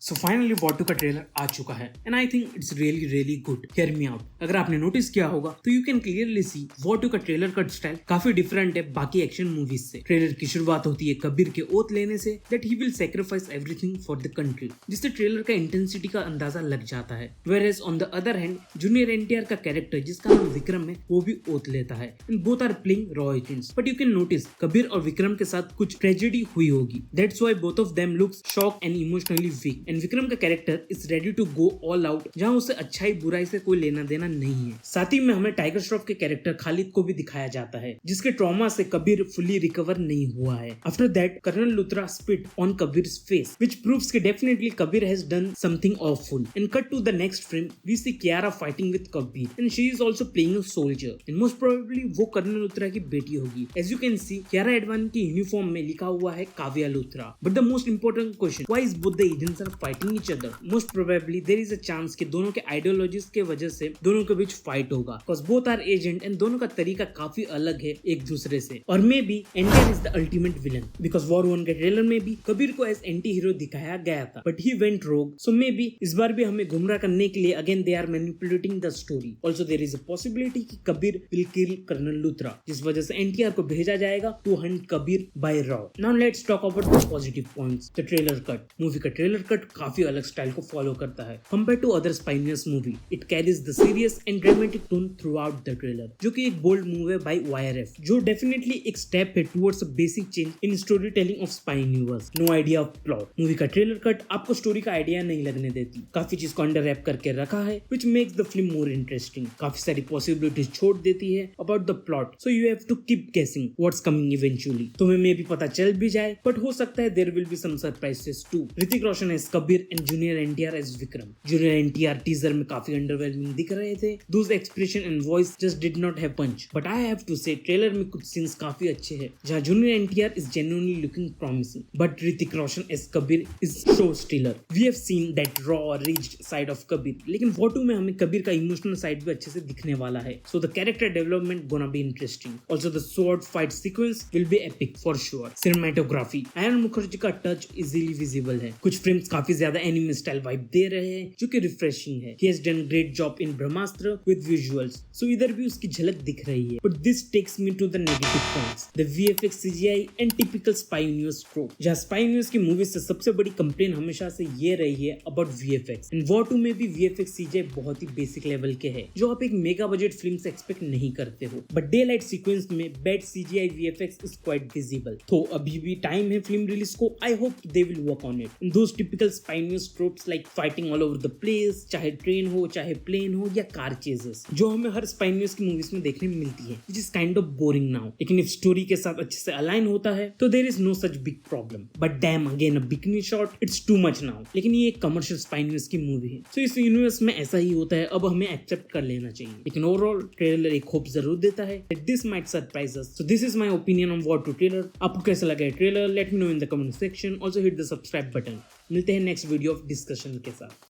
So finally वॉटू का trailer आ चुका है and I think it's really good. Hear me out, अगर आपने नोटिस किया होगा तो यू कैन क्लियरली सी वॉटू का ट्रेलर का स्टाइल काफी डिफरेंट है बाकी एक्शन मूवीज से। ट्रेलर की शुरुआत होती है कबीर के ओथ लेने say that he will sacrifice everything for the country, जिससे ट्रेलर का इंटेंसिटी का अंदाजा लग जाता है। Whereas on the other hand junior NTR का कैरेक्टर जिसका नाम विक्रम है वो भी ओथ लेता है एंड बोथ आर प्लेइंग रॉ agents. But you can notice Kabir और विक्रम के साथ कुछ ट्रेजेडी हुई होगी, that's why both of them looks shock and emotionally weak and Vikram का character is ready to go all out, जहां उसे अच्छाई बुराई से कोई लेना देना नहीं है। साथ ही में हमें टाइगर श्रॉफ के कैरेक्टर खालिद को भी दिखाया जाता है जिसके ट्रॉमा से कबीर फुली रिकवर नहीं हुआ है। After that colonel Luthra spit on Kabir's face which proves कि definitely Kabir has done something awful. And cut to the next frame we see Kiara fighting with Kabir and she is also playing a soldier and most probably वो colonel Luthra की बेटी होगी। As you can see Kiara Advani की uniform में लिखा हुआ है Kavya Luthra. But the most important question, why is both the agents are fighting each other? Most probably there is a chance कि दोनों के आइडियोलॉजीज के वजह से दोनों के बीच फाइट होगा, because both are agent and दोनों का तरीका काफी अलग है एक दूसरे से। और may be NTR is the ultimate villain, because war 1 के ट्रेलर में भी कबीर को एज एंटी हीरो दिखाया गया था बट ही वेंट रोग। सो मे बी इस बार भी हमें गुमराह करने के लिए again they are manipulating the story. Also there is a possibility कि Kabir will kill colonel Luthra, जिस वजह से एनटीआर को भेजा जाएगा टू हंट कबीर बाय रॉ। Now let's talk about the positive points. The trailer cut, movie का ट्रेलर कट काफी अलग स्टाइल को फॉलो करता है compare to other spy universe movie. It carries the serious and dramatic tone throughout the trailer, जो कि एक bold move है बाय वाईआरएफ, जो डेफिनेटली एक स्टेप है towards a basic change in story telling of spy universe. No idea of plot. Movie का trailer cut आपको story का आइडिया नहीं लगने देती, काफी चीज को अंडर रैप करके रखा है which makes the film more interesting. काफी सारी पॉसिबिलिटीज छोड़ देती है about the plot, so you have to keep guessing what's coming eventually. तुम्हें मे भी पता चल भी जाए बट हो सकता है there will be some surprises too. Hrithik Roshan as Kabir and junior NTR as Vikram. Junior NTR teaser में काफी अंडरवेलमिंग दिख रहे थे, those expression and voice just did not have punch. But I have to say trailer में कुछ सीन्स काफी अच्छे हैं जहां junior NTR is genuinely looking promising, but Hrithik Roshan as Kabir is show stealer. We have seen that रॉ रिच्ड साइड ऑफ कबीर, लेकिन वॉटू में हमें कबीर का इमोशनल साइड भी अच्छे से दिखने वाला है। So the character development gonna be interesting. Also the sword fight sequence will be epic for sure. Cinematography, iron Mukherjee का टच इजीली विजिबल है। कुछ फ्रेम्स काफी ज्यादा एनिमे स्टाइल वाइब दे रहे हैं जो कि रिफ्रेशिंग है। He has done great job in Brahmastra with visuals, so इधर भी उसकी झलक दिख रही है। But this takes me to the negative points, the VFX, CGI and typical spy universe trope। जहाँ spy universe की मूवीज से सबसे बड़ी कंप्लेन हमेशा से ये रही है about VFX, and War 2 में भी VFX CGI बहुत ही बेसिक लेवल के है जो आप एक मेगा बजट फिल्म से एक्सपेक्ट नहीं करते हो। बट डे लाइट सीक्वेंस में bad CGI VFX is quite visible। तो अभी भी टाइम है फिल्म रिलीज को। I hope they will work on it। Those typical spy universe tropes like fighting all over the place, चाहे train हो चाहे plane हो या कार चेजेस, जो हमें हर स्पाई न्यूज़ की मूवीज में देखने में मिलती है, which is kind of boring now। लेकिन इफ स्टोरी के साथ अच्छे से अलाइन होता है तो there is no such big problem. But damn again a bikini shot, it's too much now. लेकिन ये एक कमर्शियल स्पाई न्यूज़ की मूवी है, सो इस यूनिवर्स में ऐसा ही होता है, अब हमें एक्सेप्ट कर लेना चाहिए। लेकिन ओवरऑल ट्रेलर एक होप जरूर देता है that this might surprise us। So this is my opinion on War 2 trailer. आपको कैसा लगा trailer? Let me know in the comment section. Also hit the subscribe button. मिलते हैं नेक्स्ट वीडियो ऑफ डिस्कशन के साथ।